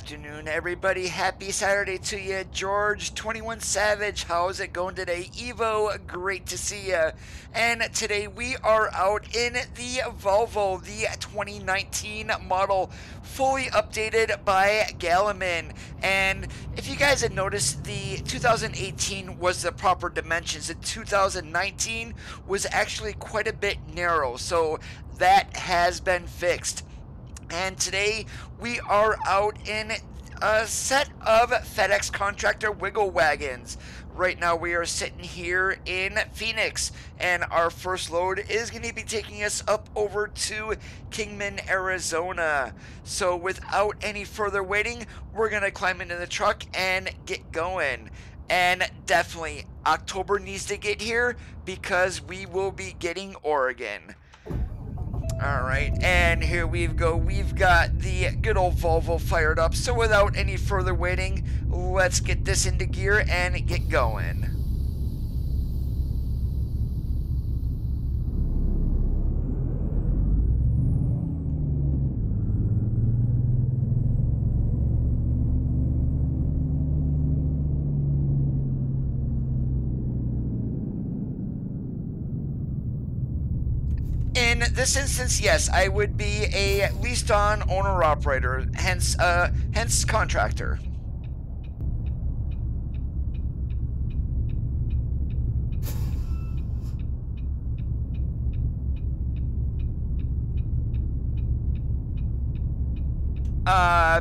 afternoon, everybody. Happy Saturday to you. George 21 Savage, how's it going today? Evo, great to see you. And today we are out in the Volvo, the 2019 model, fully updated by Galliman. And if you guys had noticed, the 2018 was the proper dimensions. The 2019 was actually quite a bit narrow, so that has been fixed. And today we are out in a set of FedEx Contractor wiggle wagons. Right now we are sitting here in Phoenix, and our first load is going to be taking us up over to Kingman, Arizona. So without any further waiting, we're going to climb into the truck and get going. And definitely October needs to get here because we will be getting Oregon. Alright, and here we go. We've got the good old Volvo fired up. So without any further waiting, let's get this into gear and get going. In this instance, yes, I would be a leased-on owner-operator, hence contractor.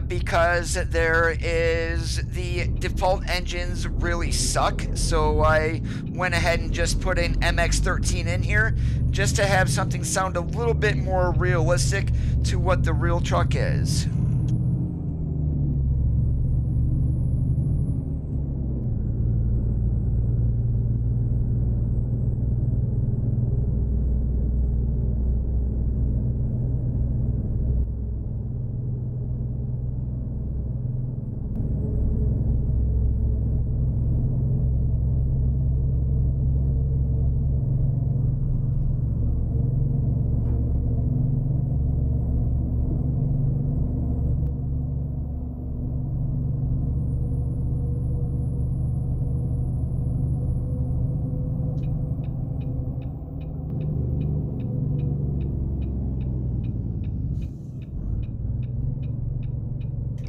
Because the default engines really suck, so I went ahead and just put an MX-13 in here just to have something sound a little bit more realistic to what the real truck is.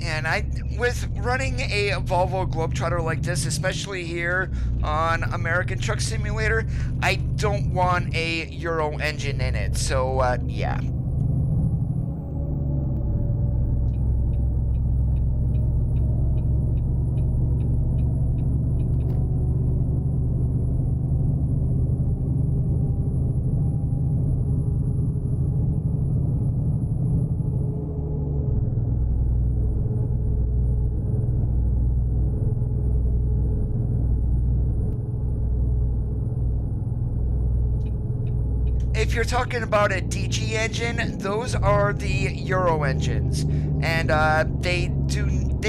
And with running a Volvo Globetrotter like this, especially here on American Truck Simulator, I don't want a Euro engine in it, so yeah. If you're talking about a DG engine, those are the Euro engines, and they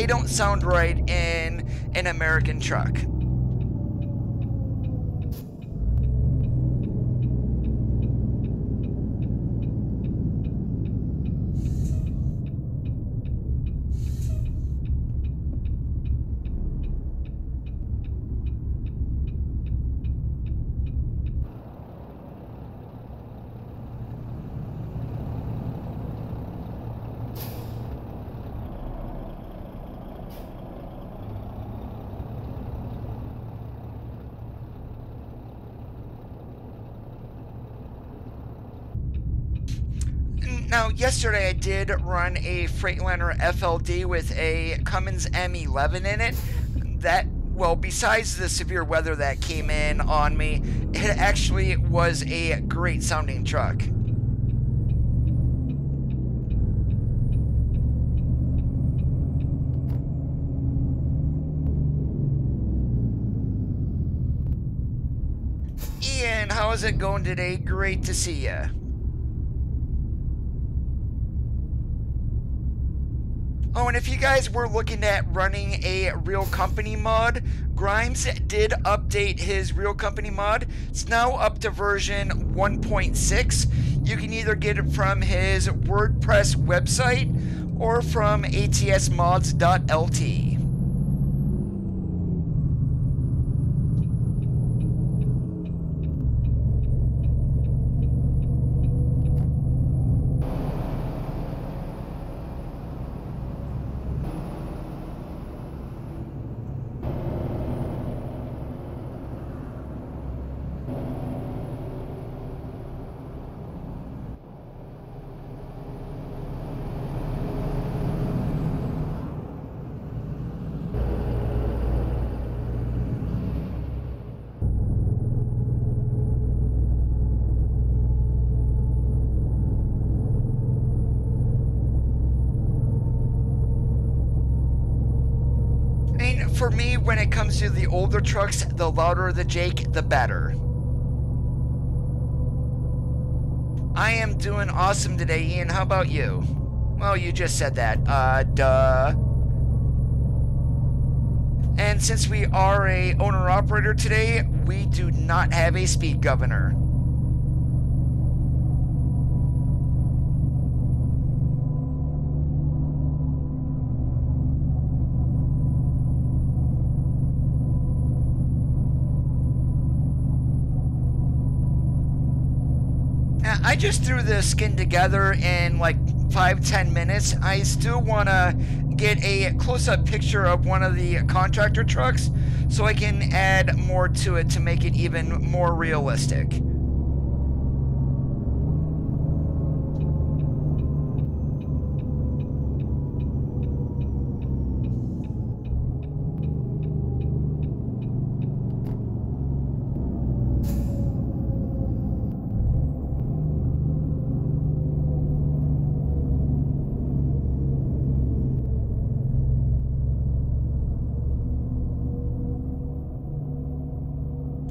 don't sound right in an American truck. Now, yesterday I did run a Freightliner FLD with a Cummins M11 in it. Well, besides the severe weather that came in on me, it actually was a great sounding truck. Ian, how is it going today? Great to see you. Oh, and if you guys were looking at running a Real Company mod, Grimes did update his Real Company mod. It's now up to version 1.6. You can either get it from his WordPress website or from atsmods.lt. For me, when it comes to the older trucks, the louder the Jake, the better. I am doing awesome today, Ian. How about you? Well, you just said that. Duh. And since we are a owner-operator today, we do not have a speed governor. I just threw the skin together in like 5-10 minutes. I still want to get a close-up picture of one of the Contractor trucks so I can add more to it to make it even more realistic.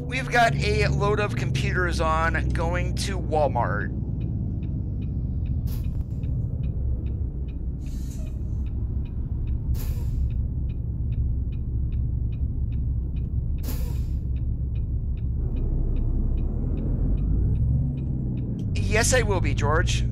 We've got a load of computers on going to Walmart. Yes, I will be, George.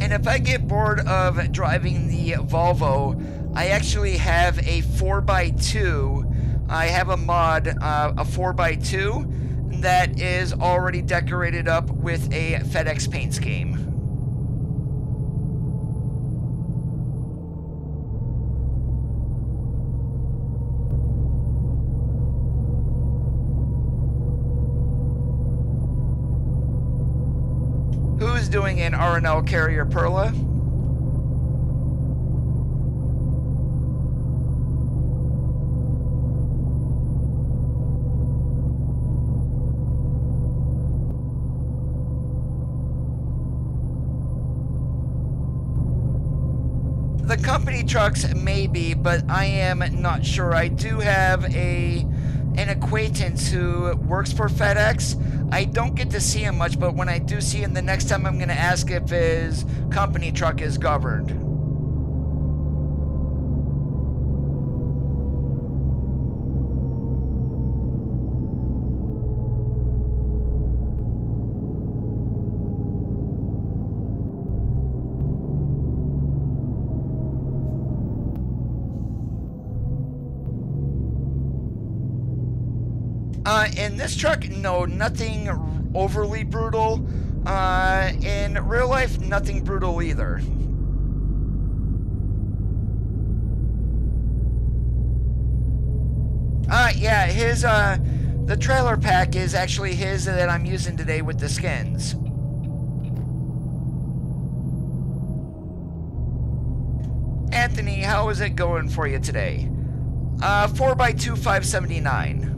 And if I get bored of driving the Volvo, I actually have a 4x2. I have a mod, a 4x2, that is already decorated up with a FedEx paint scheme. Who's doing an R&L carrier, Perla? The company trucks maybe, but I am not sure. I do have an acquaintance who works for FedEx. I don't get to see him much, but when I do see him, the next time I'm going to ask if his company truck is governed. In this truck, no, nothing overly brutal. In real life, nothing brutal either. Yeah, his, the trailer pack is actually his that I'm using today with the skins. Anthony, how is it going for you today? 4x2, 579.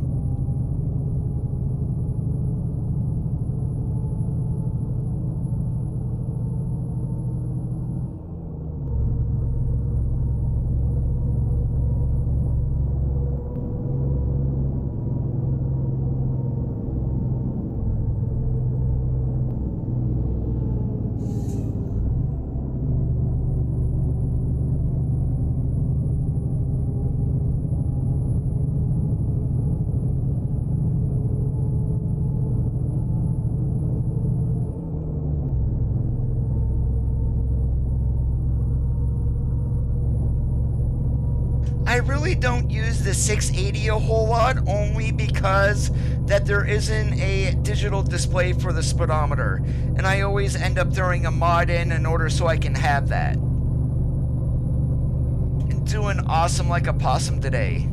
I really don't use the 680 a whole lot, only because that there isn't a digital display for the speedometer, and I always end up throwing a mod in order so I can have that. And doing awesome like a possum today.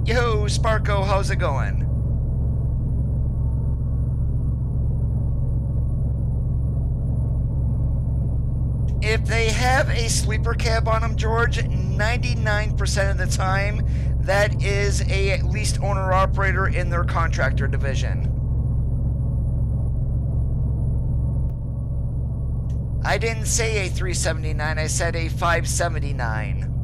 Yo, Sparko, how's it going? If they have a sleeper cab on them, George, 99% of the time, that is a leased owner-operator in their contractor division. I didn't say a 379, I said a 579.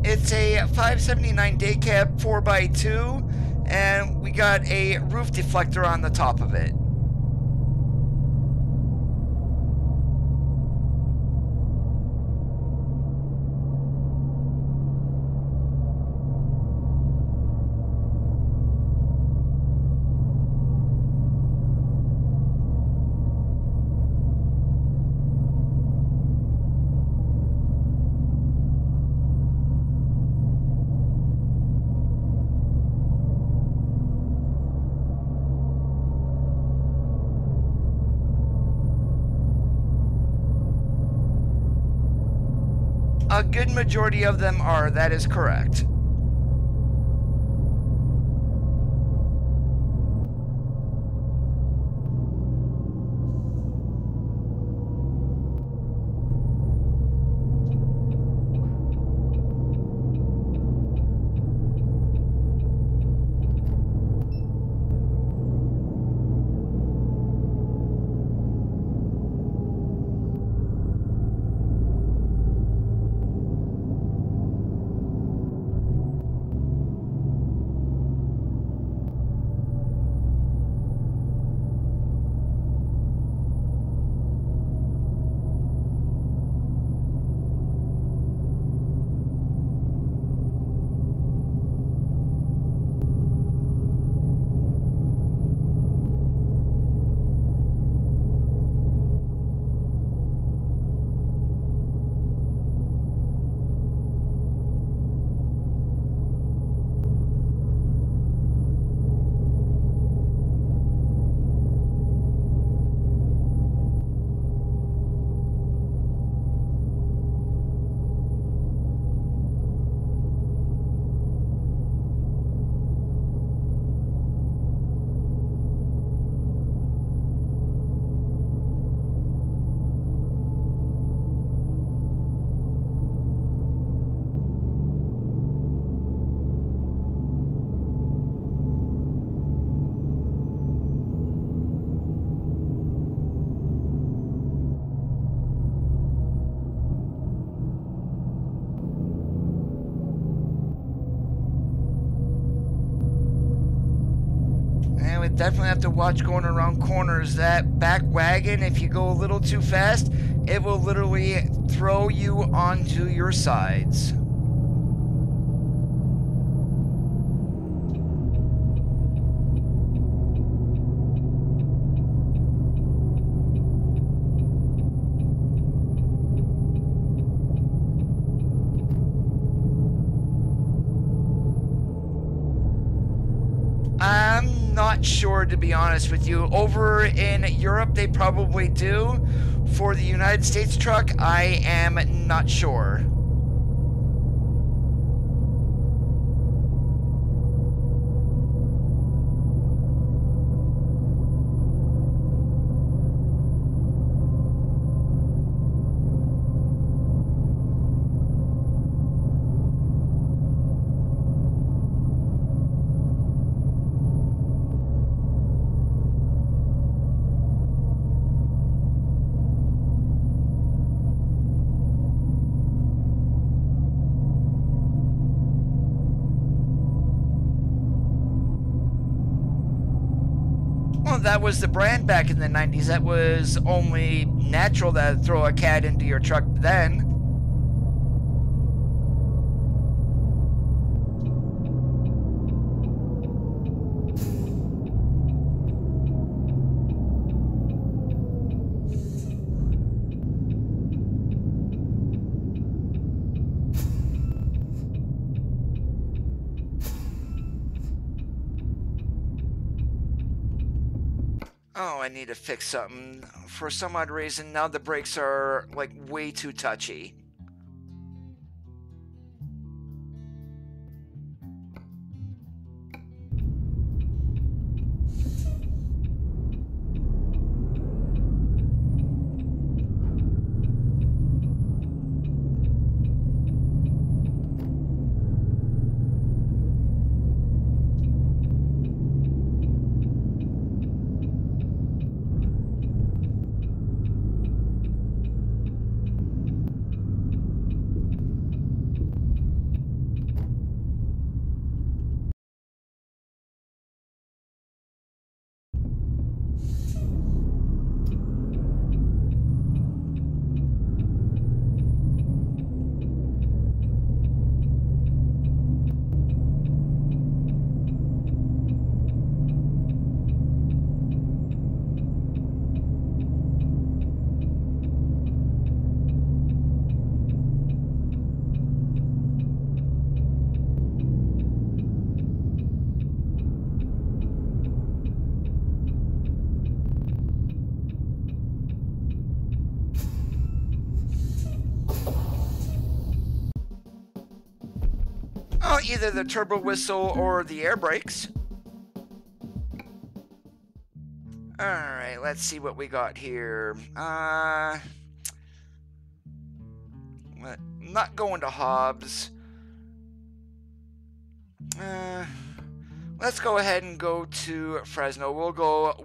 It's a 579 day cab 4x2, and we got a roof deflector on the top of it. A good majority of them are, that is correct. Definitely have to watch going around corners. That back wagon, if you go a little too fast, it will literally throw you onto your sides. I'm not sure, to be honest with you. Over in Europe, they probably do. For the United States truck, I am not sure. that was the brand back in the 90s. That was only natural to throw a cat into your truck then. Oh, I need to fix something. For some odd reason, now the brakes are, like, way too touchy. Oh, either the turbo whistle or the air brakes. Alright, let's see what we got here. Not going to Hobbs. Let's go ahead and go to Fresno. We'll go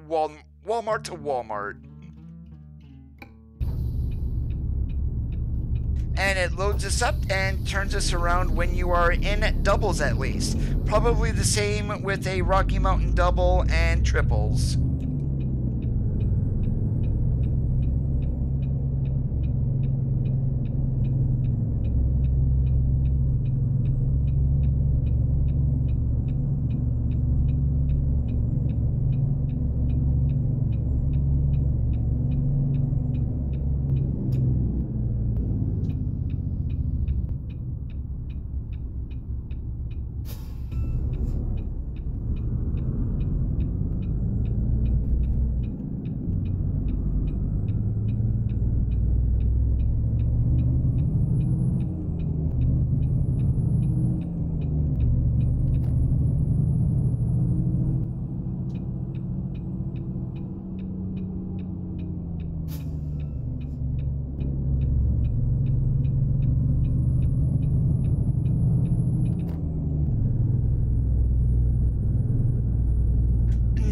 Walmart to Walmart. And it loads us up and turns us around when you are in doubles at least. Probably the same with a Rocky Mountain double and triples.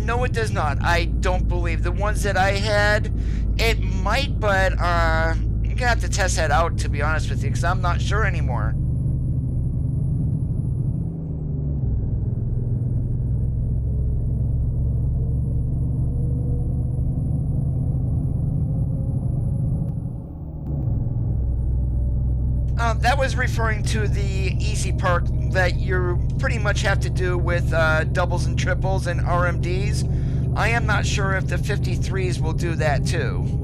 No, it does not. I don't believe. The ones that I had, it might, but I'm going to have to test that out, to be honest with you, because I'm not sure anymore. That was referring to the easy park that you pretty much have to do with doubles and triples and RMDs. I am not sure if the 53s will do that too.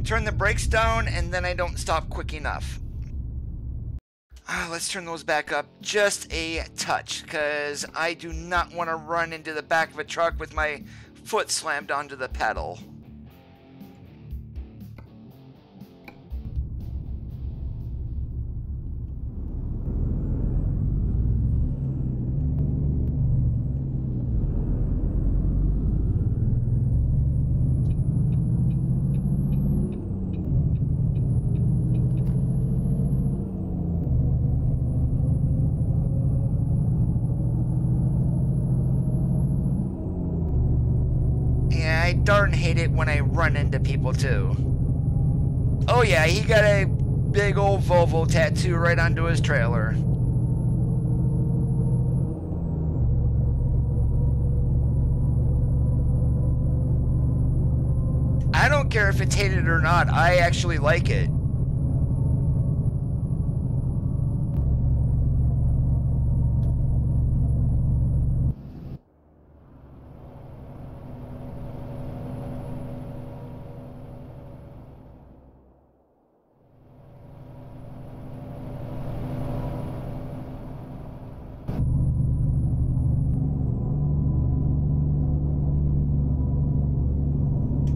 Turn the brakes down and then I don't stop quick enough. Let's turn those back up just a touch, because I do not want to run into the back of a truck with my foot slammed onto the pedal. I darn hate it when I run into people too. Oh yeah, he got a big old Volvo tattoo right onto his trailer. I don't care if it's hated or not, I actually like it.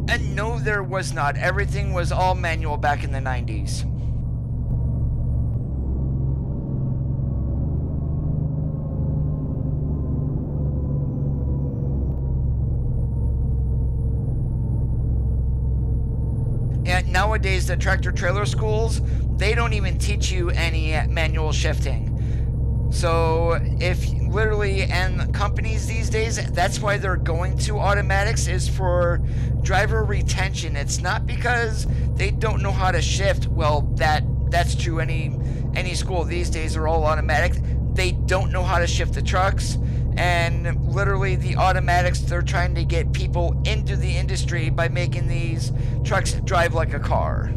And no, there was not. Everything was all manual back in the 90s. And nowadays, the tractor trailer schools, they don't even teach you any manual shifting. So if literally, and companies these days, that's why they're going to automatics, is for driver retention. It's not because they don't know how to shift. Well, that's true. Any school these days are all automatic. They don't know how to shift the trucks, and literally the automatics, they're trying to get people into the industry by making these trucks drive like a car.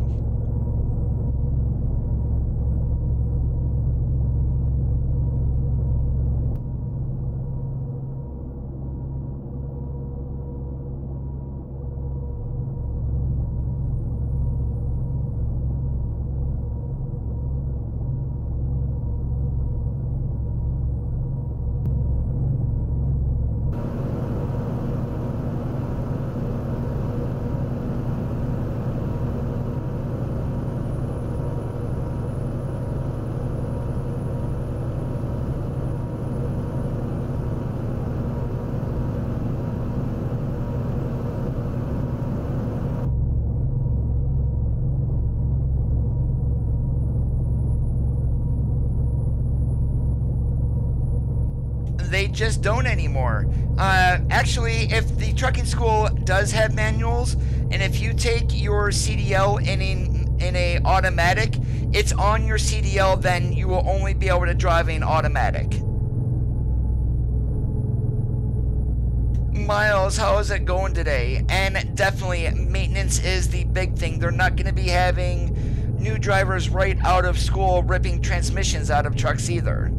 They just don't anymore. Actually, if the trucking school does have manuals, and if you take your CDL in a automatic, it's on your CDL, then you will only be able to drive an automatic. Miles, how is it going today? And definitely, maintenance is the big thing. They're not going to be having new drivers right out of school ripping transmissions out of trucks either.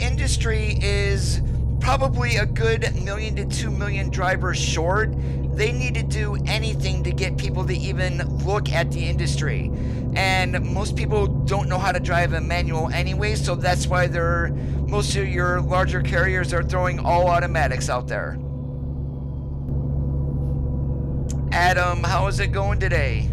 Industry is probably a good 1 million to 2 million drivers short. They need to do anything to get people to even look at the industry, and most people don't know how to drive a manual anyway, so that's why most of your larger carriers are throwing all automatics out there. Adam, how is it going today?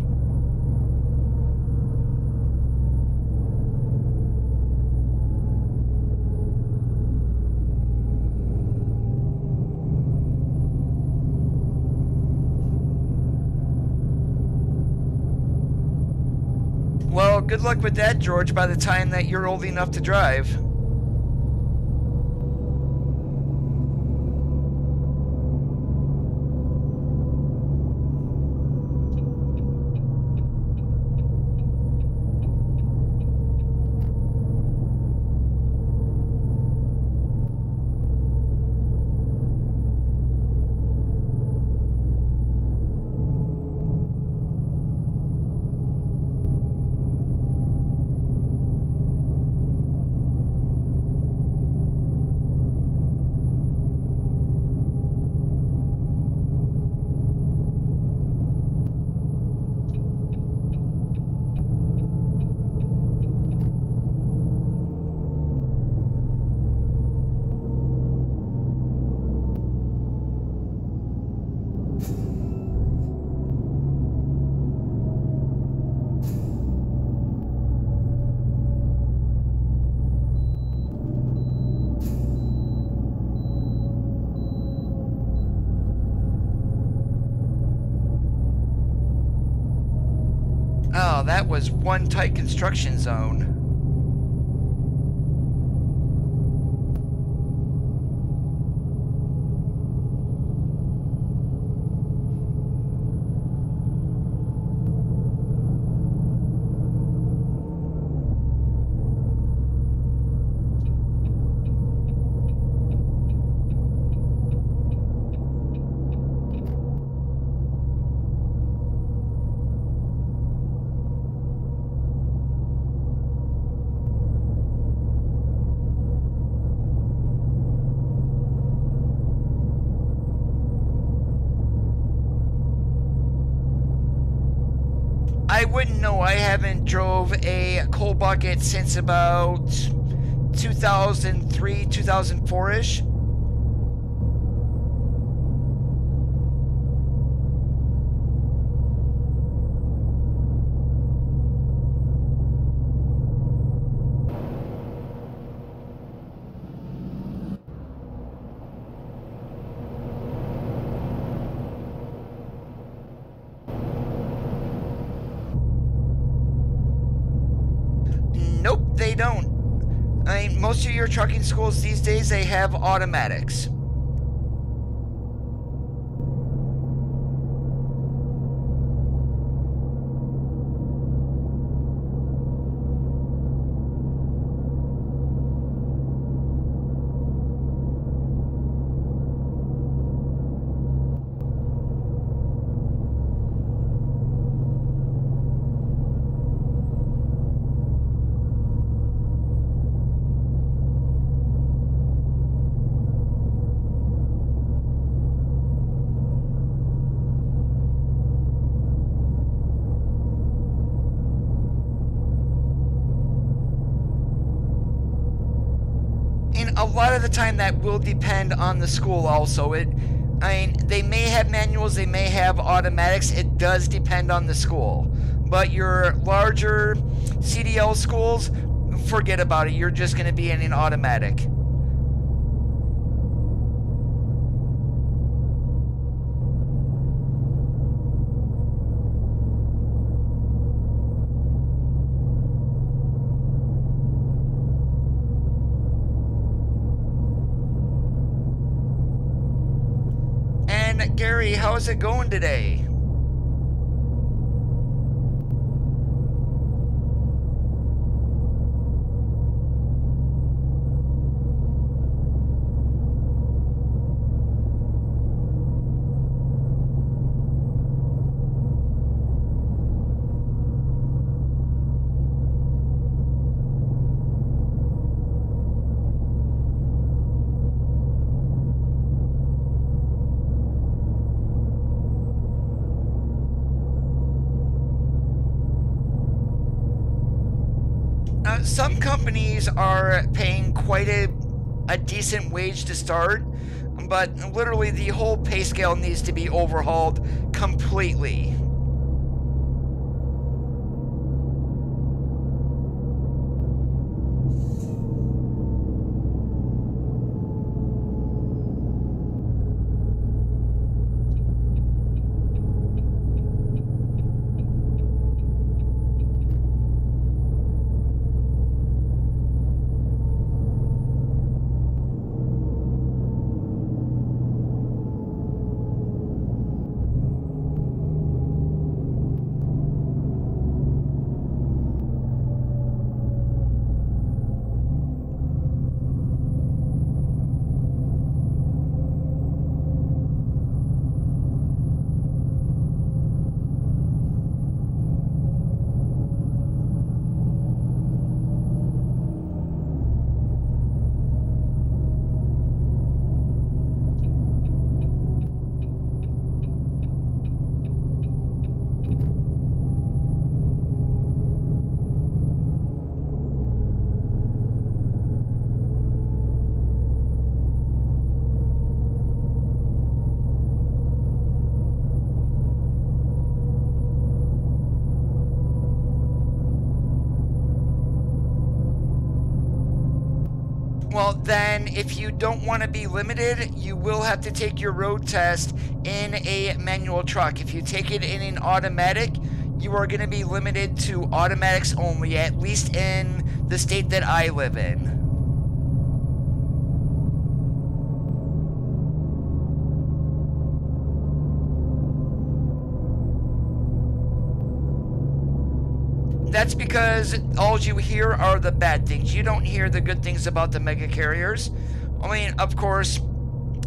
Well, good luck with that, George, by the time that you're old enough to drive. that was one tight construction zone. I wouldn't know. I haven't drove a coal bucket since about 2003, 2004-ish. Nope, they don't. I mean, most of your trucking schools these days, they have automatics. A lot of the time that will depend on the school also. I mean, they may have manuals, they may have automatics. It does depend on the school. But your larger CDL schools, forget about it. You're just going to be in an automatic. Gary, how's it going today? Some companies are paying quite a decent wage to start, but literally the whole pay scale needs to be overhauled completely. Well, then, if you don't want to be limited, you will have to take your road test in a manual truck. If you take it in an automatic, you are going to be limited to automatics only, at least in the state that I live in. That's because all you hear are the bad things. You don't hear the good things about the mega carriers. I mean, of course,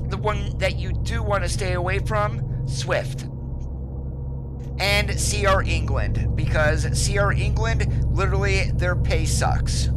the one that you do want to stay away from, Swift. And CR England, because CR England, literally, their pay sucks.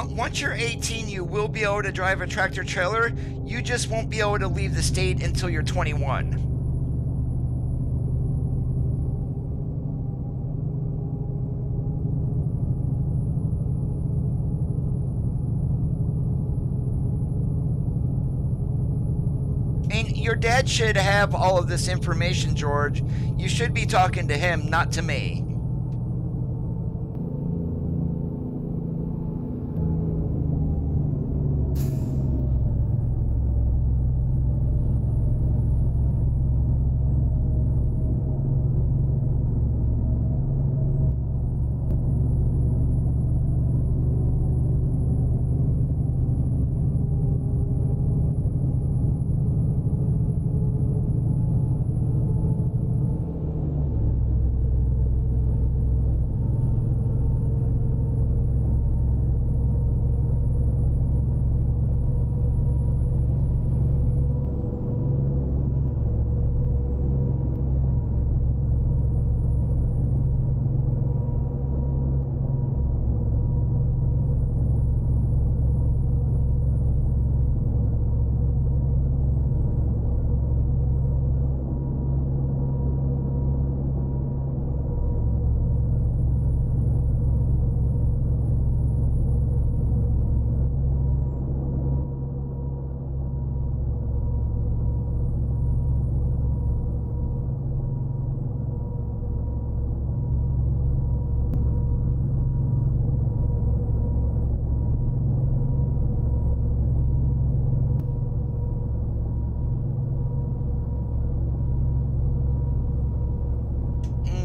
Once you're 18, you will be able to drive a tractor trailer. You just won't be able to leave the state until you're 21. And your dad should have all of this information, George. You should be talking to him, not to me.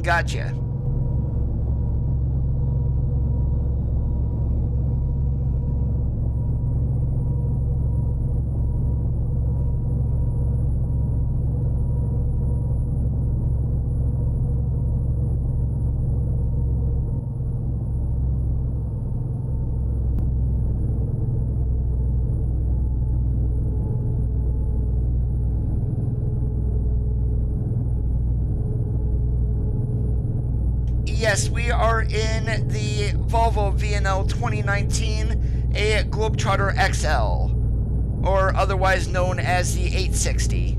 Gotcha. Yes, we are in the Volvo VNL 2019, a Globetrotter XL, or otherwise known as the 860.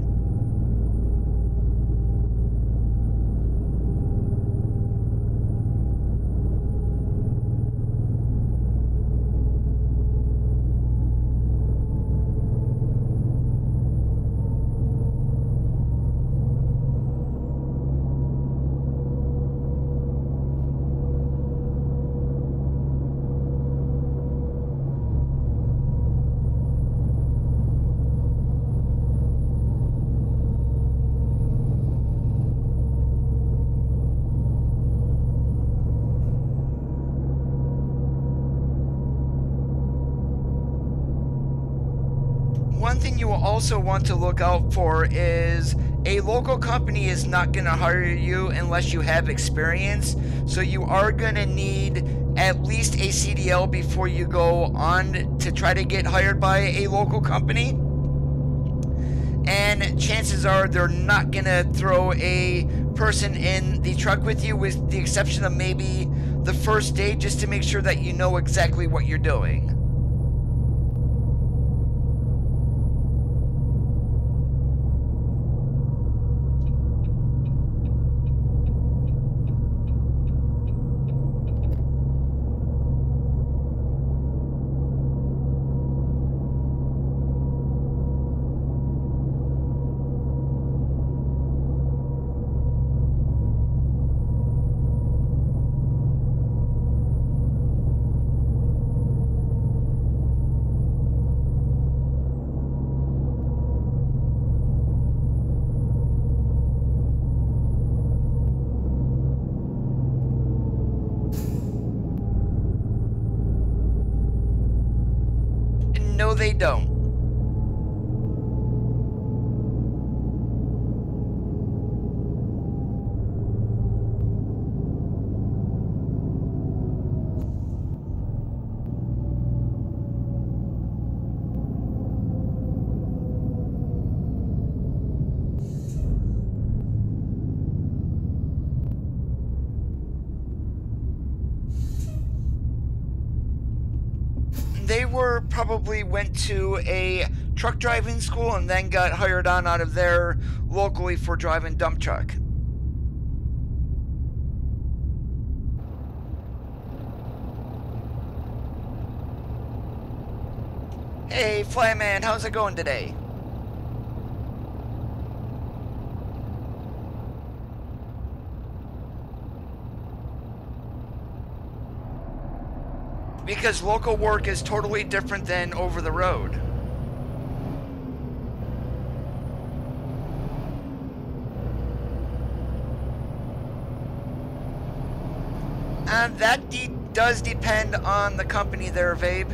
thing you will also want to look out for is a local company is not going to hire you unless you have experience. So you are going to need at least a CDL before you go on to try to get hired by a local company. And chances are they're not going to throw a person in the truck with you, with the exception of maybe the first day, just to make sure that you know exactly what you're doing. No, they don't. They probably went to a truck driving school and then got hired on out of there locally for driving dump truck. Hey, Flyman, how's it going today? Because local work is totally different than over the road. And that does depend on the company there, Vabe.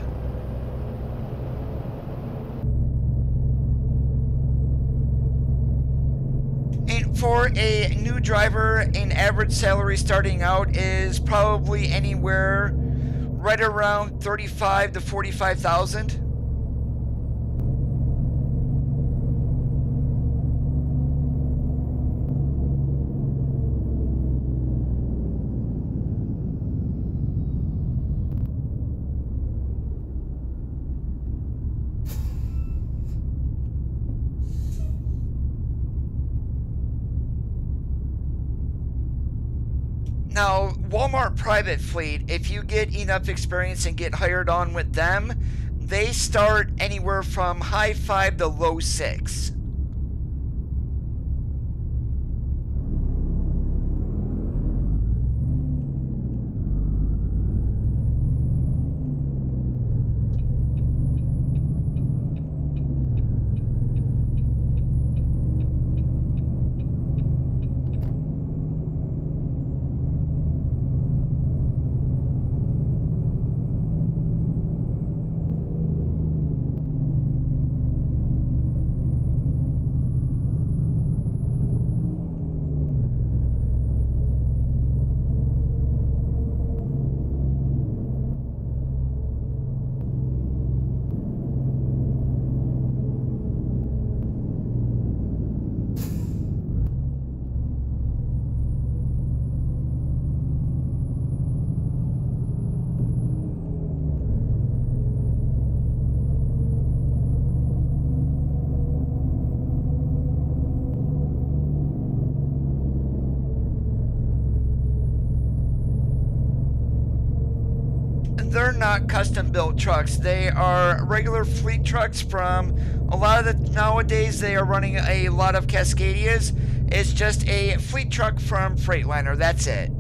And for a new driver, an average salary starting out is probably anywhere right around 35 to 45,000. Now, Walmart private fleet, if you get enough experience and get hired on with them, they start anywhere from high 5 to low 6. They're not custom built trucks. They are regular fleet trucks from a lot of the, nowadays they are running a lot of Cascadias. It's just a fleet truck from Freightliner, that's it.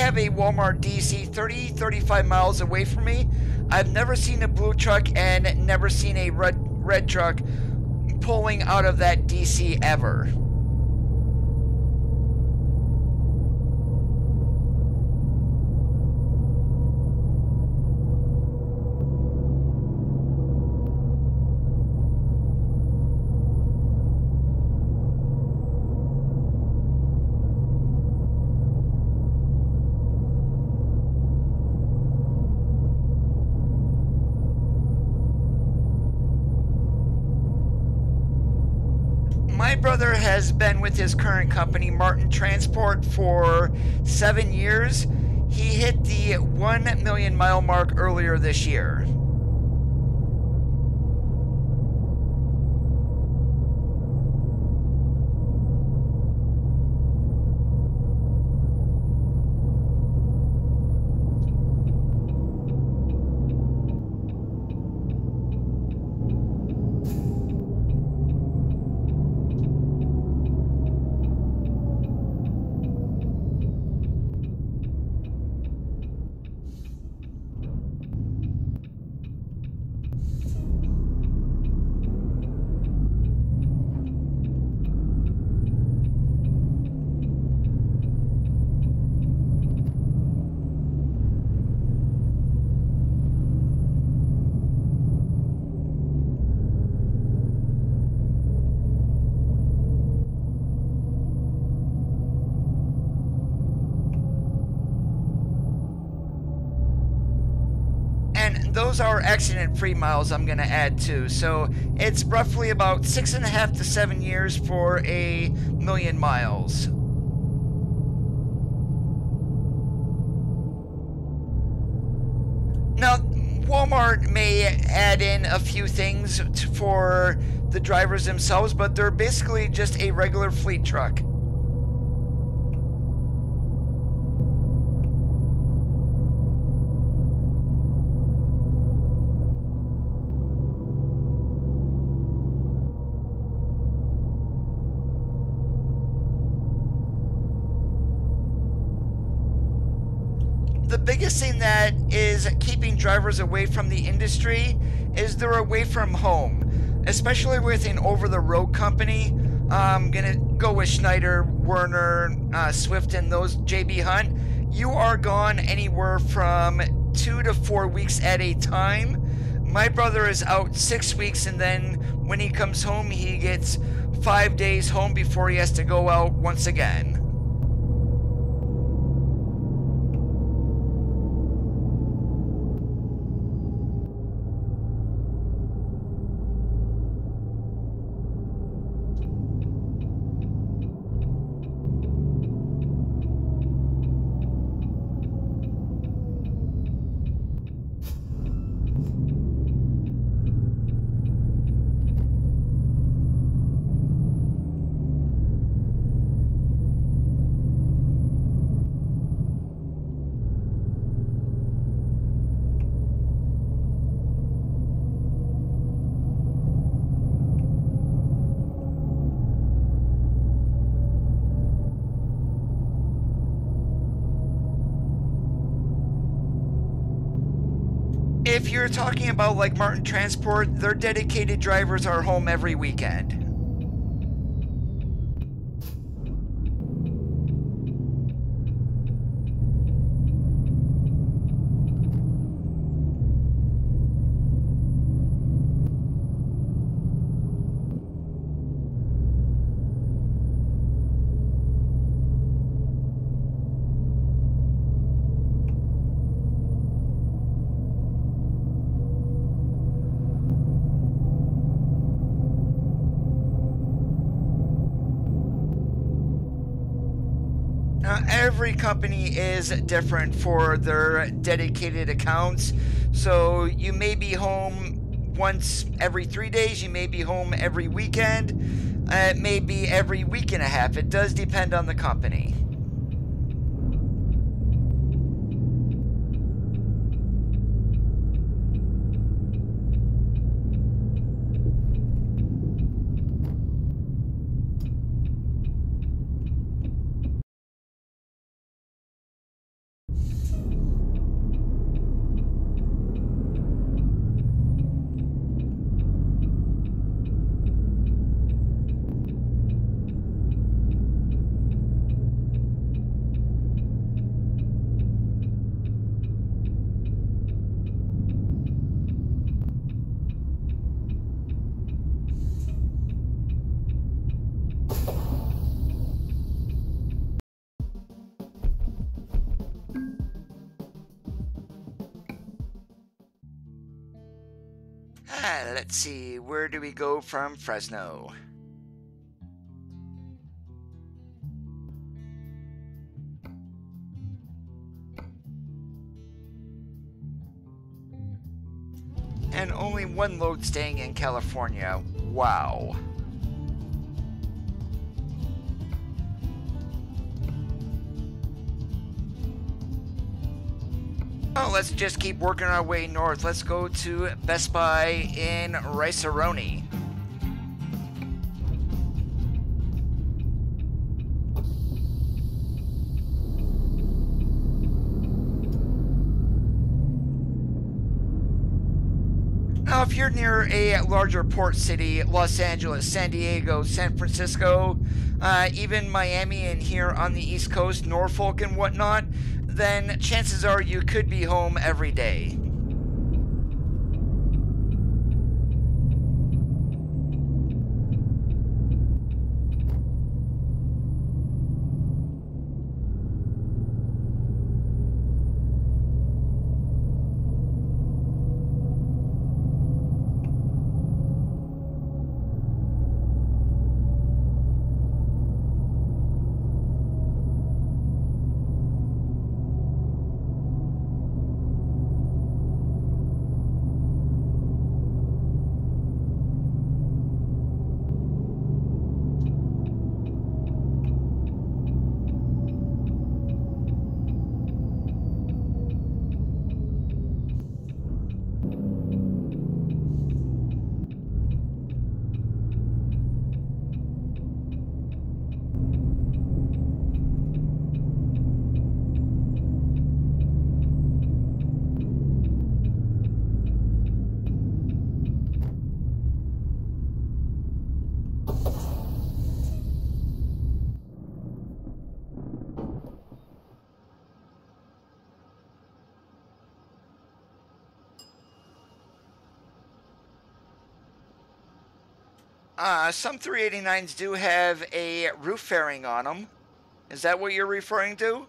have a Walmart DC 35 miles away from me. I've never seen a blue truck and never seen a red truck pulling out of that DC ever. My brother has been with his current company, Martin Transport, for 7 years. He hit the 1 million mile mark earlier this year. And those are accident-free miles I'm going to add too. So it's roughly about 6.5 to 7 years for a million miles. Now, Walmart may add in a few things for the drivers themselves, but they're basically just a regular fleet truck. The biggest thing that is keeping drivers away from the industry is they're away from home, especially with an over-the-road company. I'm gonna go with Schneider, Werner, Swift, and those JB Hunt. You are gone anywhere from 2 to 4 weeks at a time. My brother is out 6 weeks, and then when he comes home, he gets 5 days home before he has to go out once again. If you're talking about like Martin Transport, their dedicated drivers are home every weekend. Every company is different for their dedicated accounts, so you may be home once every 3 days, you may be home every weekend, it may be every week and a half. It does depend on the company. Let's see, where do we go from Fresno? And only one load staying in California. Wow. Oh, let's just keep working our way north. Let's go to Best Buy in Rice-A-Roni. Now, if you're near a larger port city, Los Angeles, San Diego, San Francisco, even Miami and here on the East Coast, Norfolk and whatnot, then chances are you could be home every day. Some 389s do have a roof fairing on them. Is that what you're referring to?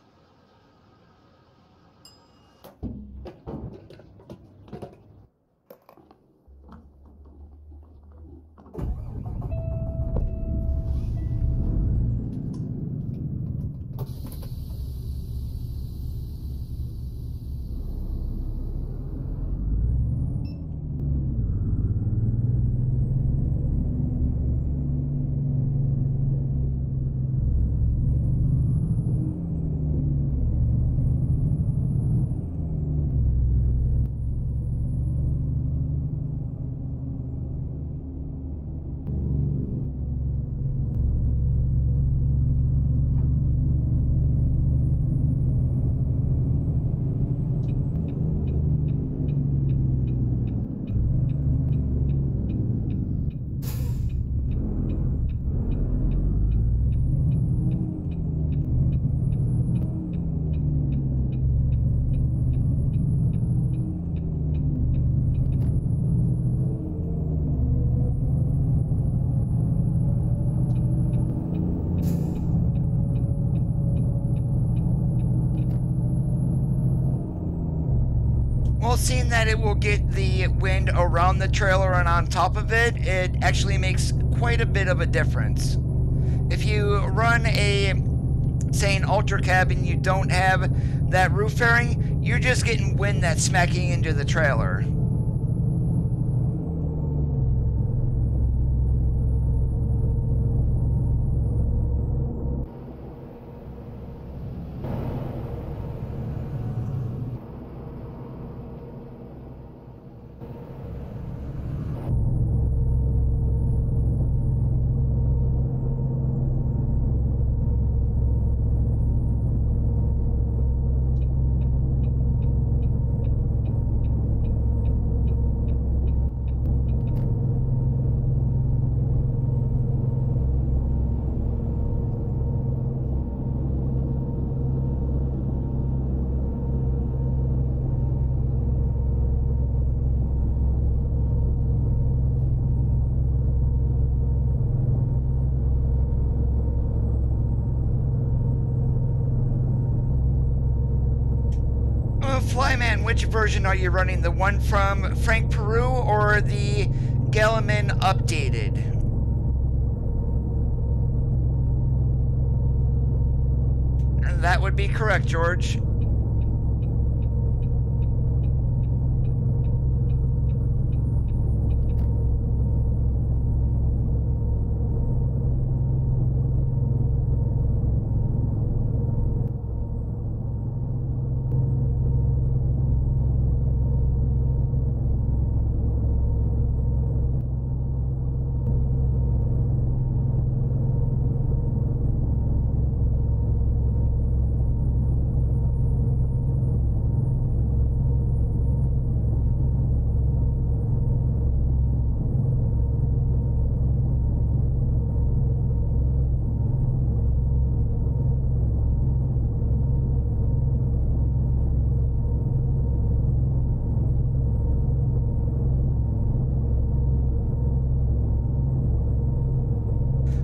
Well, seeing that it will get the wind around the trailer and on top of it, it actually makes quite a bit of a difference. If you run a, say, an ultra cab and you don't have that roof fairing, you're just getting wind that's smacking into the trailer. Flyman, which version are you running? The one from Frank Peru or for the Galaman updated. That would be correct, George.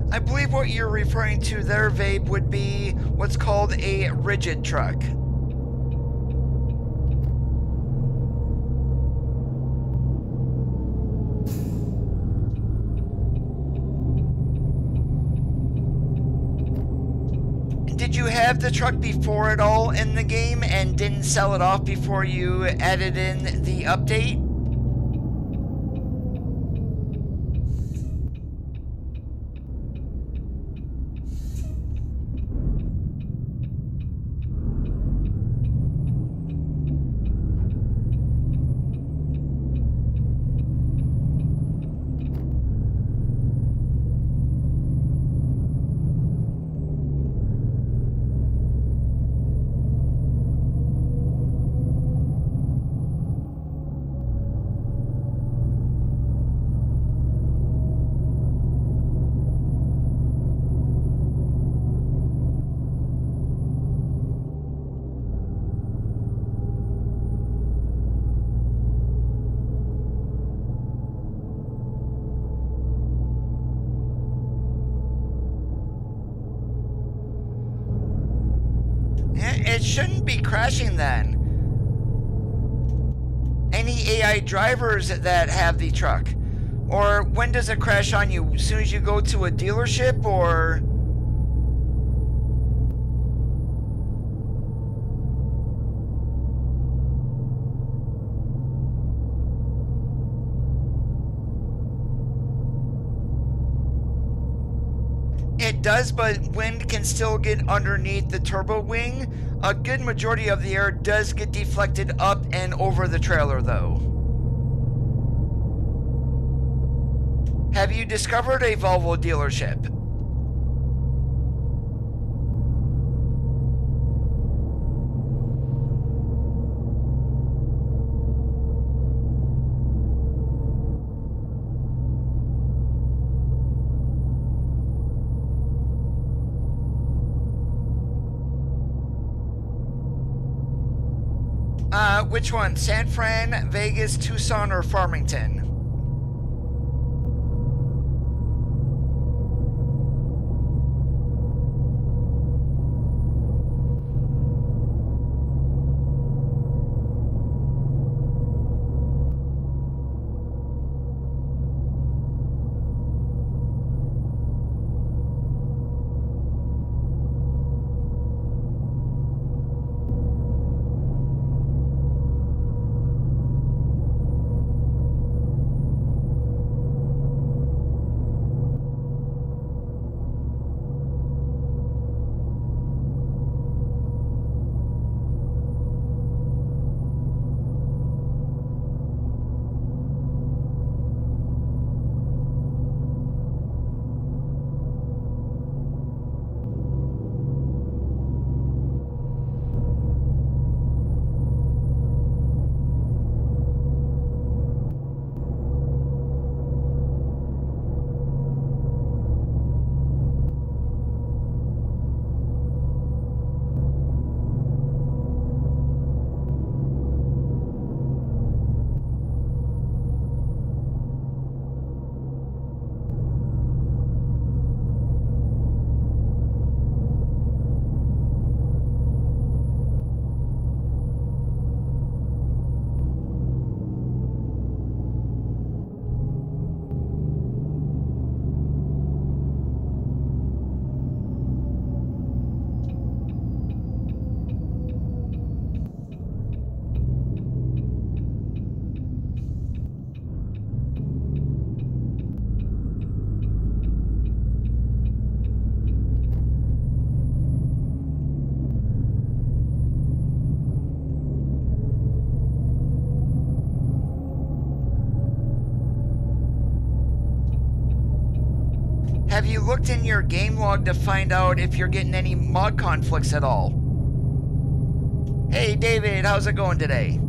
I believe what you're referring to there, Vape, would be what's called a rigid truck. Did you have the truck before at all in the game and didn't sell it off before you added in the update? It shouldn't be crashing then. Any AI drivers that have the truck? Or when does it crash on you? As soon as you go to a dealership, or? It does, but wind can still get underneath the turbo wing. A good majority of the air does get deflected up and over the trailer, though. Have you discovered a Volvo dealership? Which one? San Fran, Vegas, Tucson, or Farmington? have you looked in your game log to find out if you're getting any mod conflicts at all? Hey David, how's it going today?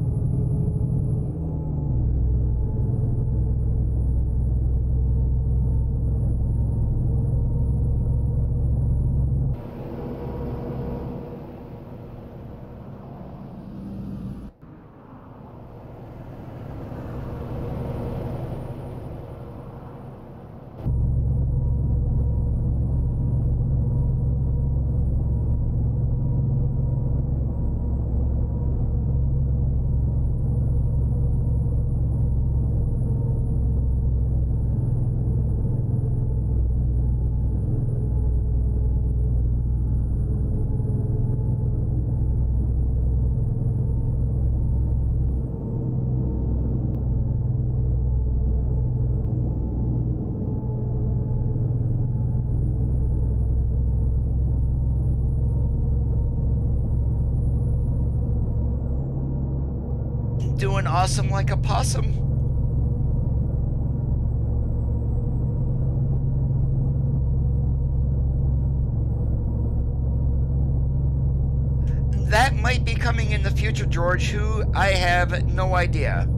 Doing awesome like a possum. That might be coming in the future, George, who I have no idea.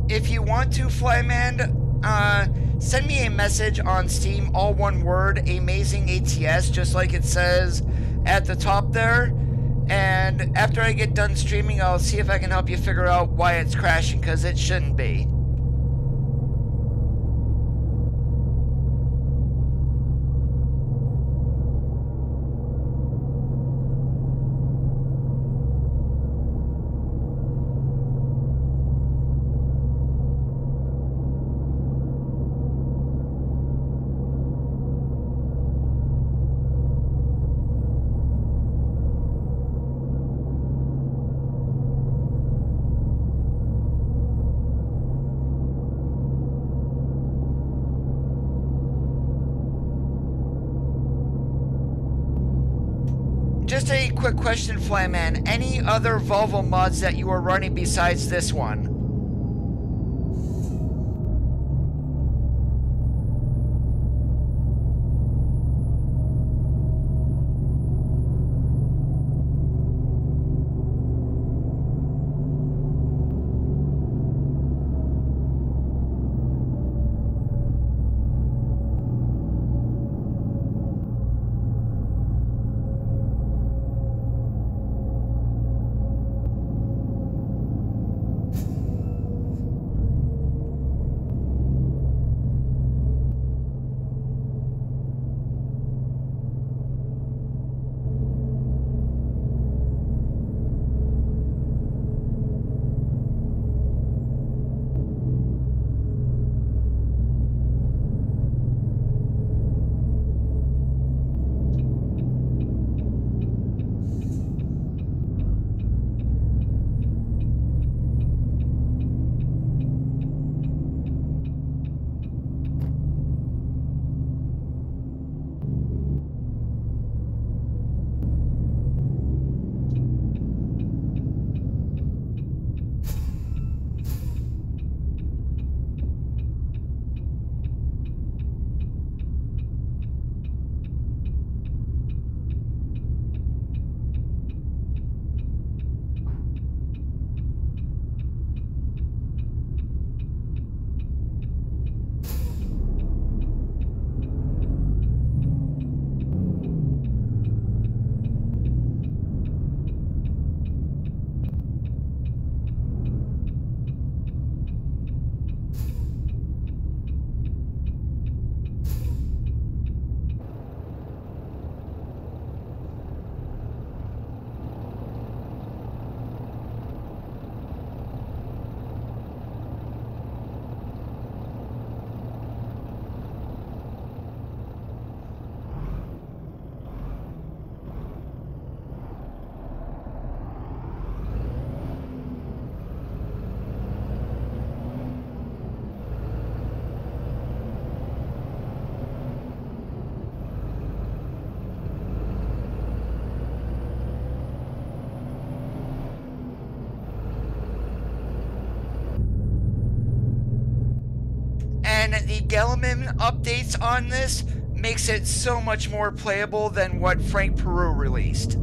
If you want to, Flyman, send me a message on Steam, all one word, Amazing ATS, just like it says at the top there. And after I get done streaming, I'll see if I can help you figure out why it's crashing, because it shouldn't be. Just a quick question, Flyman. Any other Volvo mods that you are running besides this one? and the Gelman updates on this makes it so much more playable than what Frank Peru released.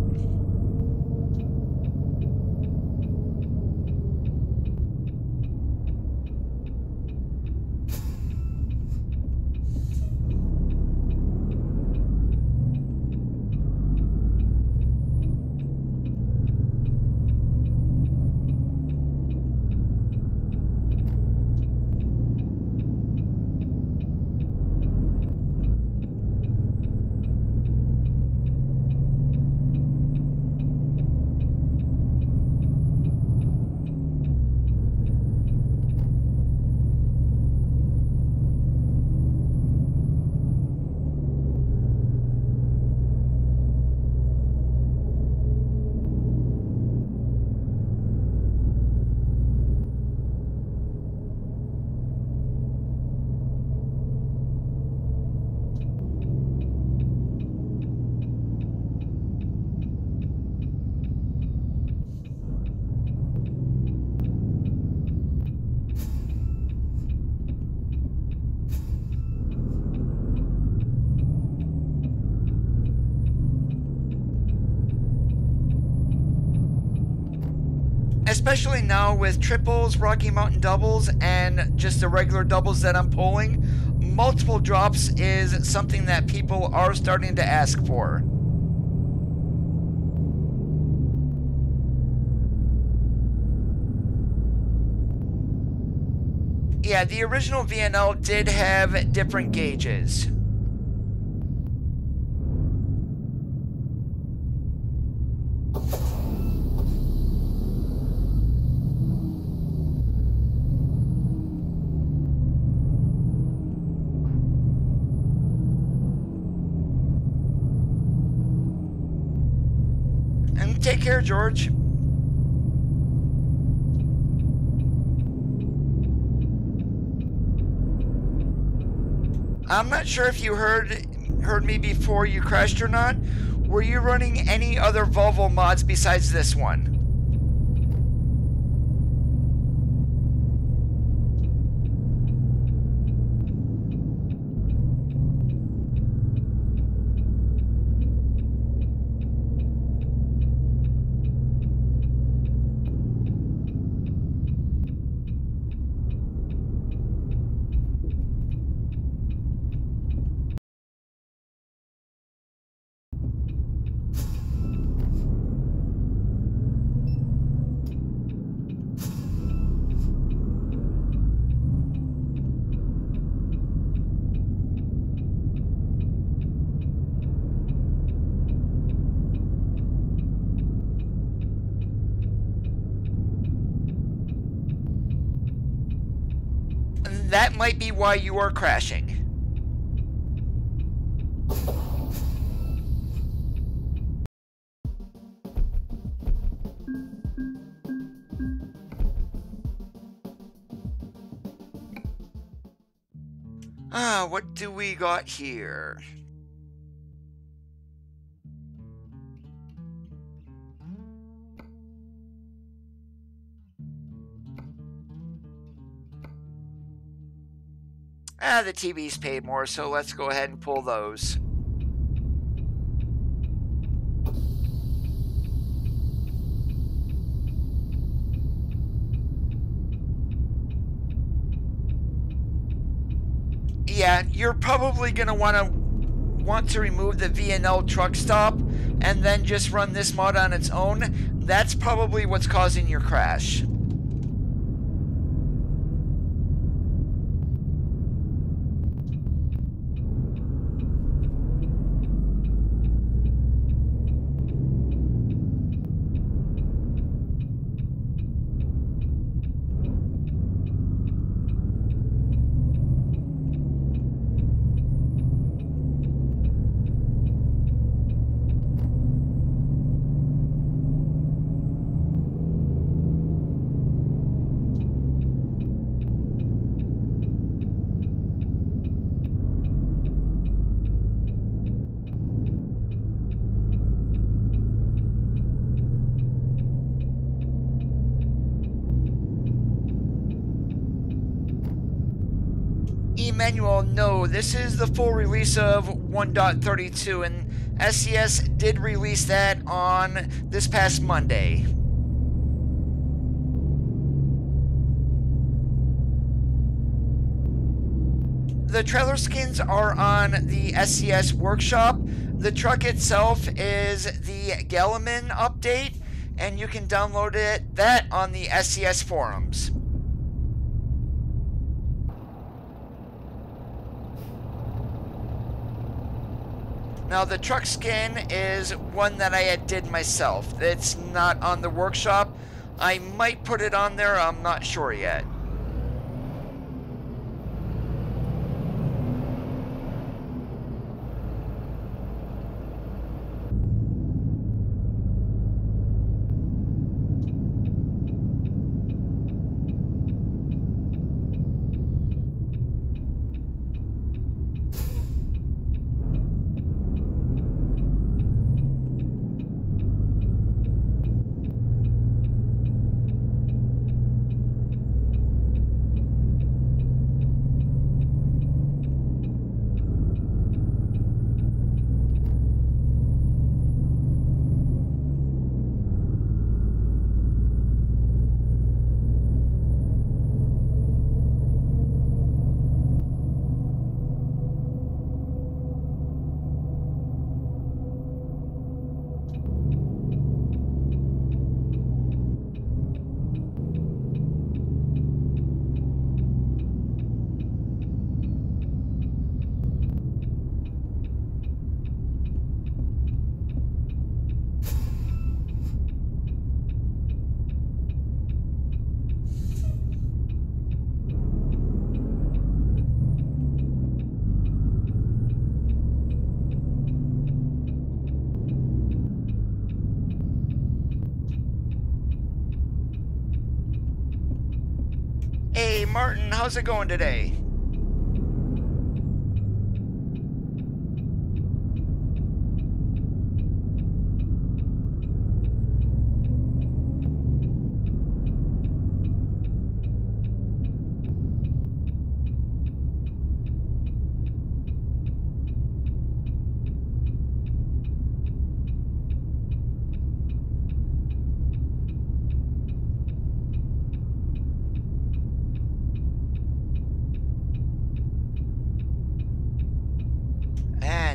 Especially now with triples, Rocky Mountain doubles, and just the regular doubles that I'm pulling, multiple drops is something that people are starting to ask for. Yeah, the original VNL did have different gauges. Take care, George. I'm not sure if you heard me before you crashed or not. Were you running any other Volvo mods besides this one? That might be why you are crashing. What do we got here? The TV's paid more, so let's go ahead and pull those. Yeah, you're probably going to want to remove the VNL truck stop and then just run this mod on its own. That's probably what's causing your crash. Emmanuel, no, this is the full release of 1.32, and SES did release that on this past Monday. The trailer skins are on the SES workshop. The truck itself is the Galaman update, and you can download that on the SES forums. Now the truck skin is one that I did myself. It's not on the workshop. I might put it on there, I'm not sure yet. Hey Martin, how's it going today?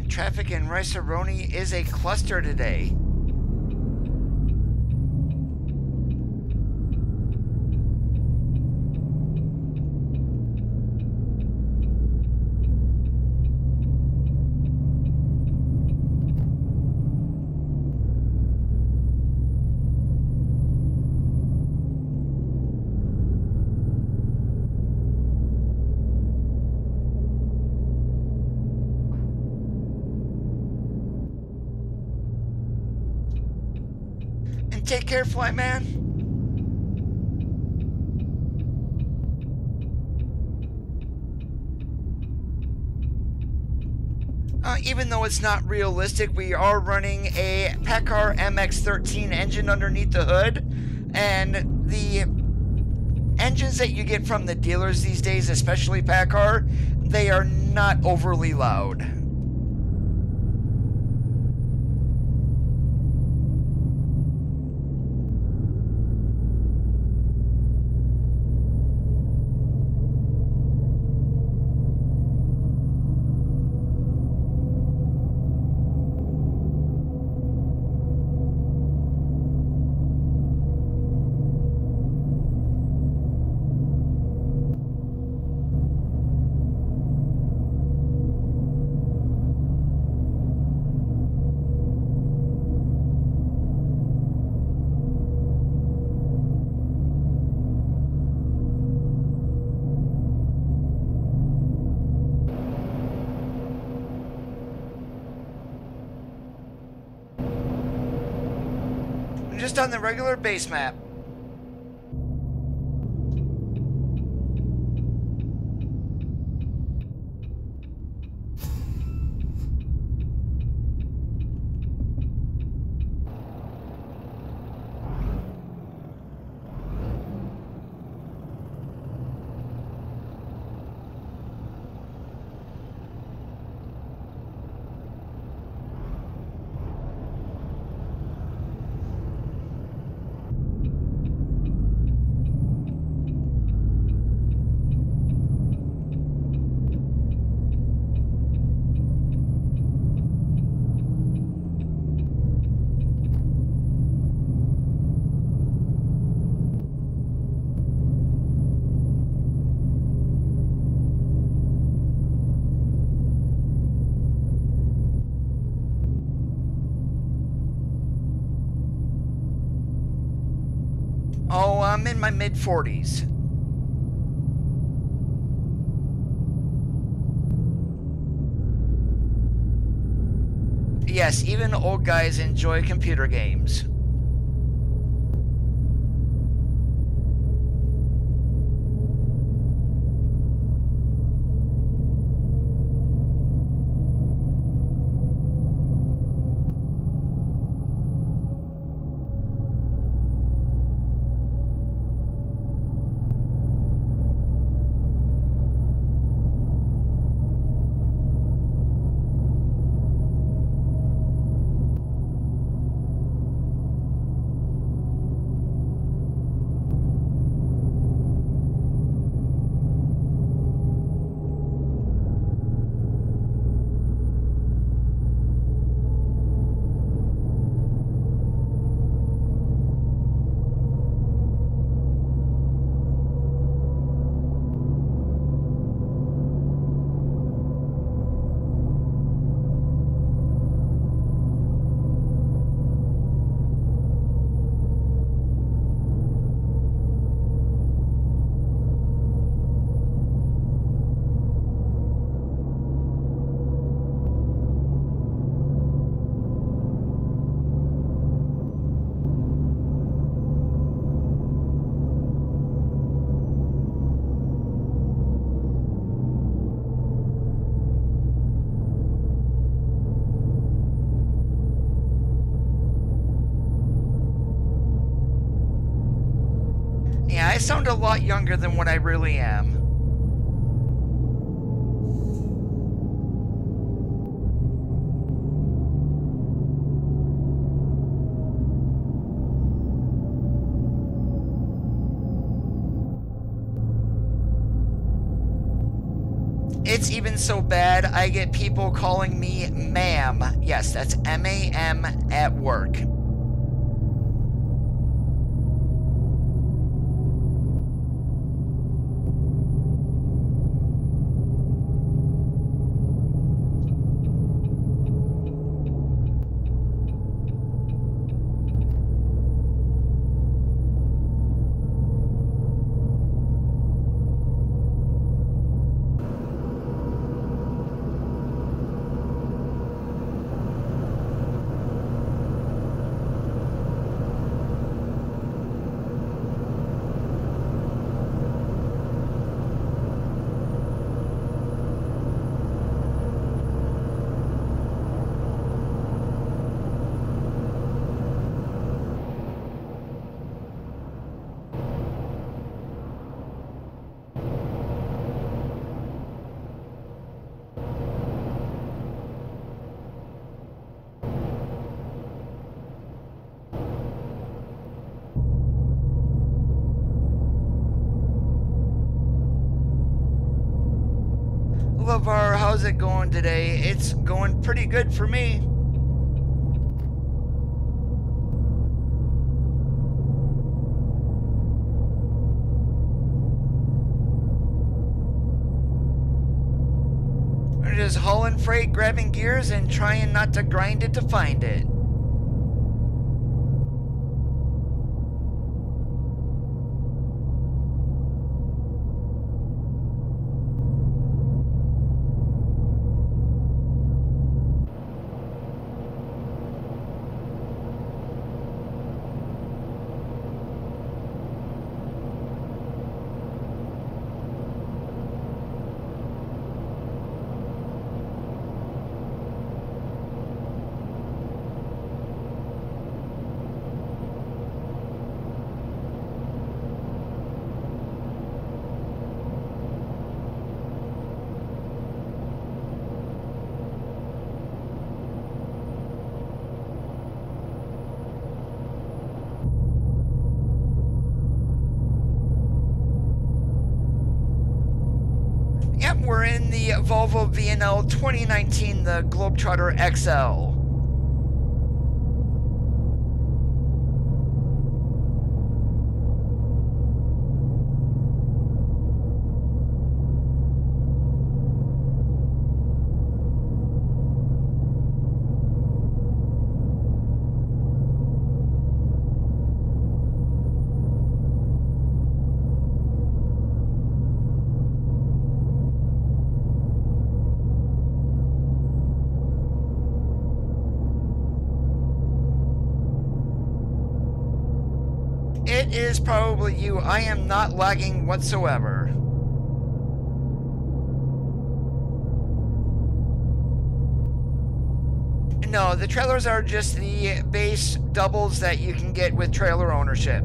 Traffic in Rice-A-Roni is a cluster today. Take care, Flyman. Even though it's not realistic, we are running a PACCAR MX-13 engine underneath the hood, and the engines that you get from the dealers these days, especially PACCAR, they are not overly loud. Just on the regular base map. I'm in my mid-40s. Yes, even old guys enjoy computer games. Yeah, I sound a lot younger than what I really am. It's even so bad, I get people calling me ma'am. Yes, that's M-A-M at work. LeVar, how's it going today? It's going pretty good for me. We're just hauling freight, grabbing gears, and trying not to grind it to find it. Yep, we're in the Volvo VNL 2019, the Globetrotter XL. It is probably you. I am not lagging whatsoever. No, the trailers are just the base doubles that you can get with trailer ownership.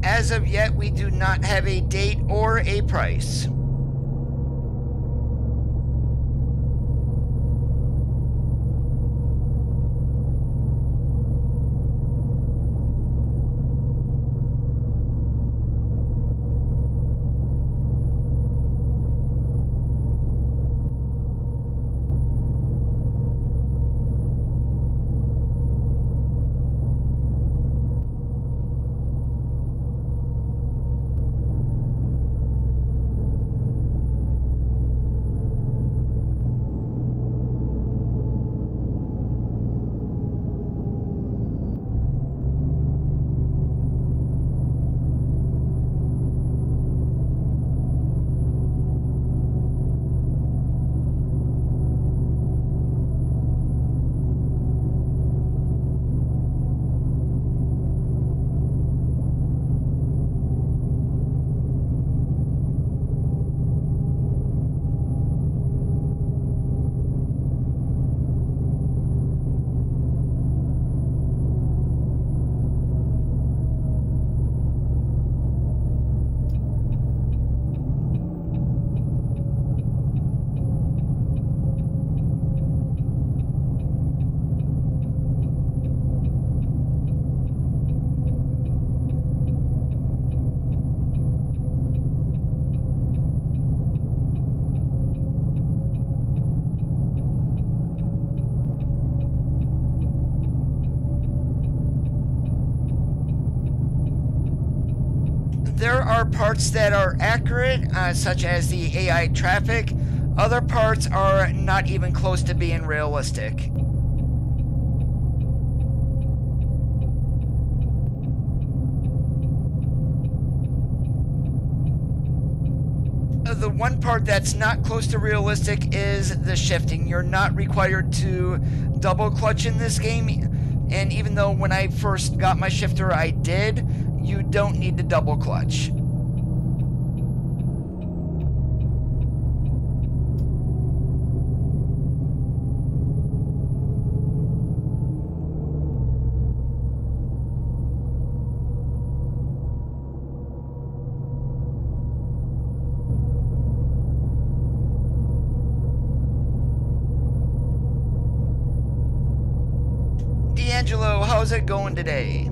As of yet, we do not have a date or a price. There are parts that are accurate, such as the AI traffic. Other parts are not even close to being realistic. The one part that's not close to realistic is the shifting. You're not required to double clutch in this game, and even though when I first got my shifter I did, you don't need to double clutch. D'Angelo, how's it going today?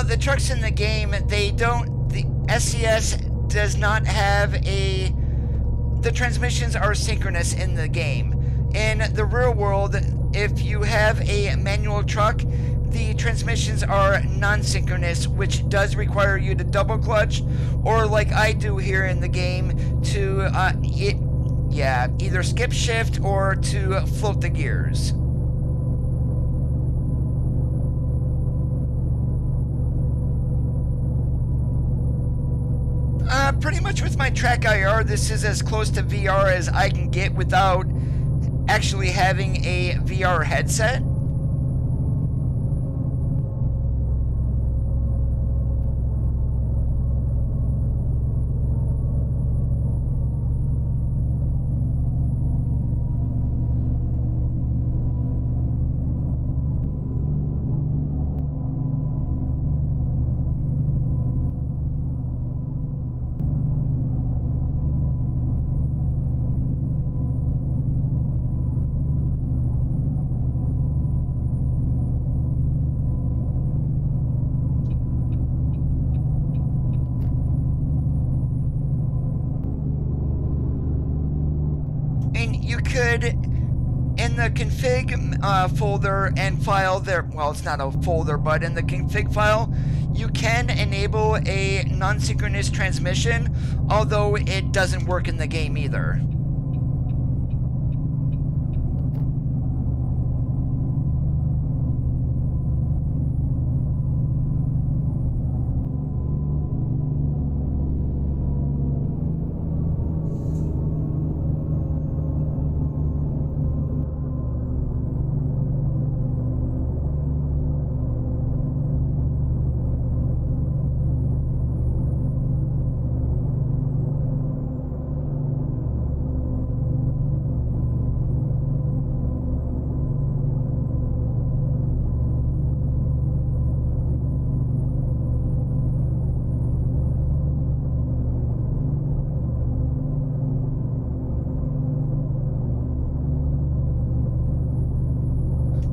The trucks in the game, they don't, the SCS does not have the transmissions are synchronous in the game. In the real world, if you have a manual truck, the transmissions are non-synchronous, which does require you to double clutch, or like I do here in the game, to either skip shift or to float the gears. Pretty much with my TrackIR, this is as close to VR as I can get without actually having a VR headset. You could, in the config folder and file there, well, it's not a folder, but in the config file, you can enable a non-synchronous transmission, although it doesn't work in the game either.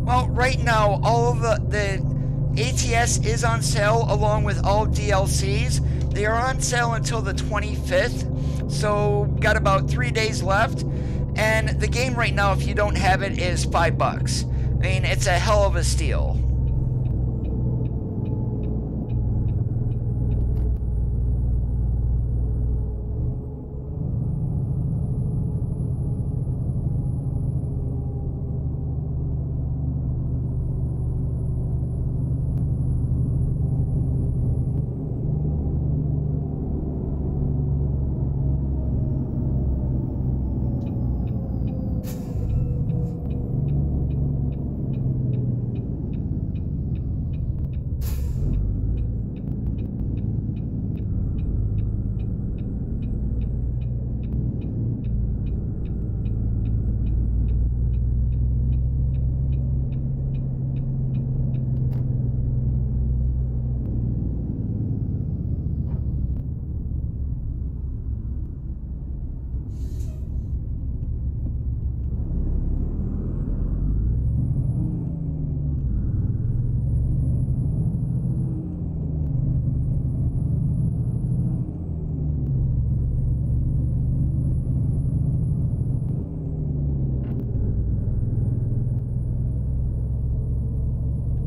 Well, right now, all of the ATS is on sale along with all DLCs. They are on sale until the 25th, so got about 3 days left. And the game right now, if you don't have it, is $5. I mean, it's a hell of a steal.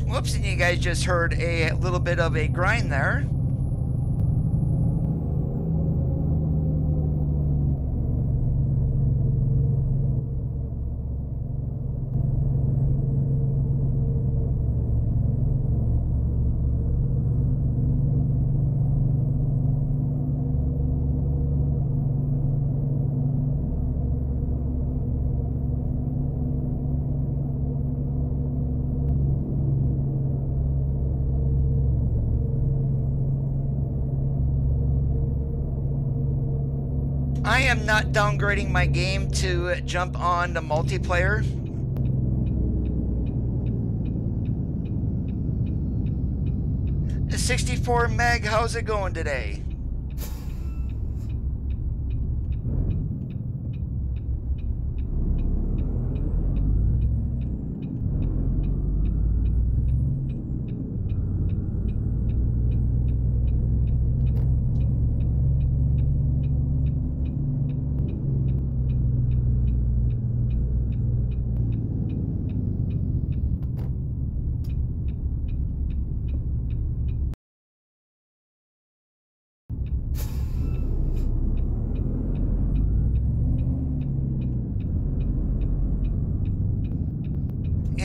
Whoops, and you guys just heard a little bit of a grind there. I am not downgrading my game to jump on the multiplayer. The 64 Meg, how's it going today?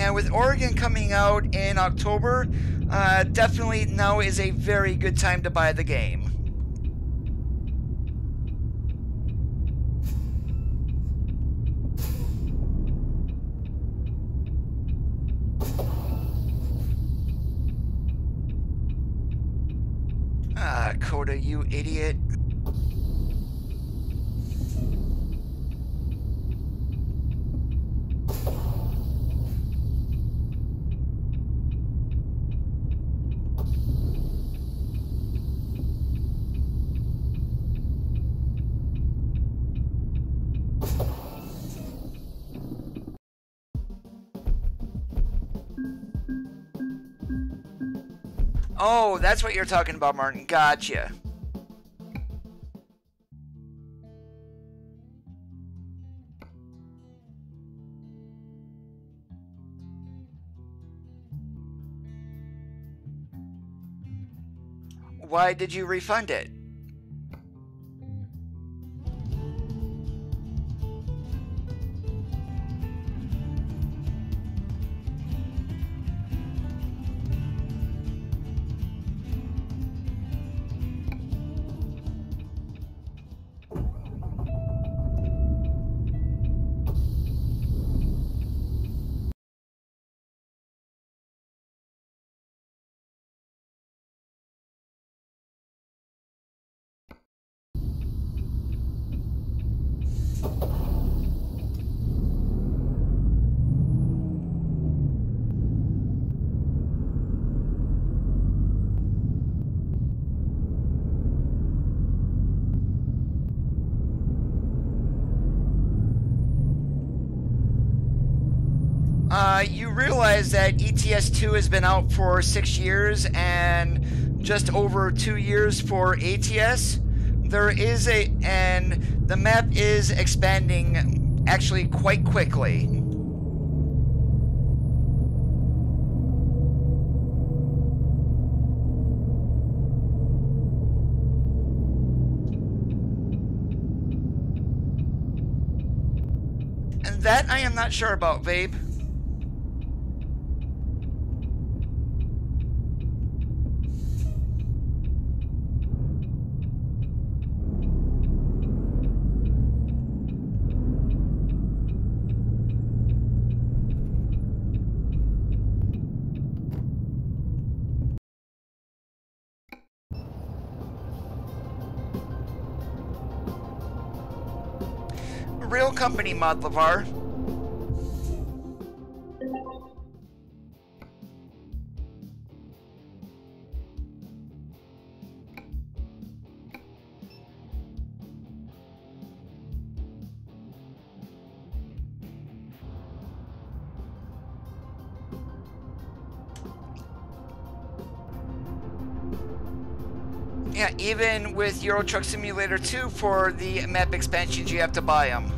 And with Oregon coming out in October, definitely now is a very good time to buy the game. Ah, Coda, you idiot. Oh, that's what you're talking about, Martin. Gotcha. Why did you refund it? You realize that ETS2 has been out for 6 years and just over 2 years for ATS. And the map is expanding actually quite quickly. And that I am not sure about, Vabe. Real company, Modlavar. Yeah, even with Euro Truck Simulator 2, for the map expansions, you have to buy them.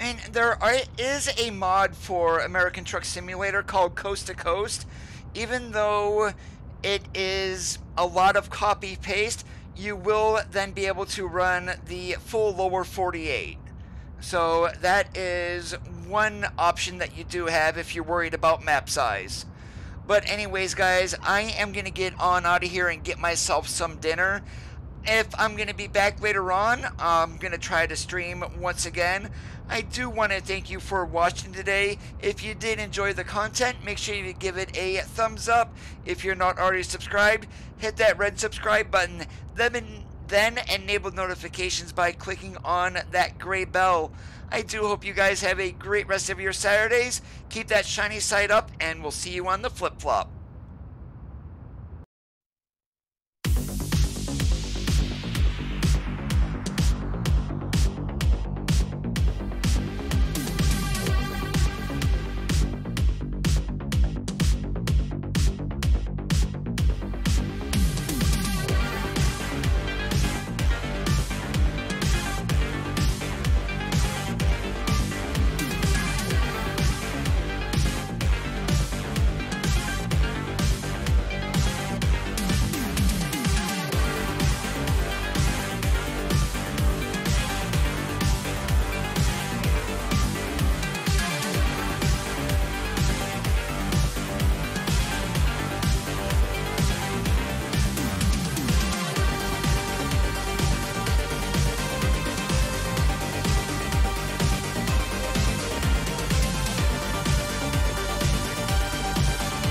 And there is a mod for American Truck Simulator called Coast to Coast. Even though it is a lot of copy-paste, you will then be able to run the full lower 48. So that is one option that you do have if you're worried about map size. But anyways, guys, I am going to get on out of here and get myself some dinner. If I'm going to be back later on, I'm going to try to stream once again. I do want to thank you for watching today. If you did enjoy the content, make sure you give it a thumbs up. If you're not already subscribed, hit that red subscribe button. Then enable notifications by clicking on that gray bell. I do hope you guys have a great rest of your Saturdays. Keep that shiny side up, and we'll see you on the flip-flop.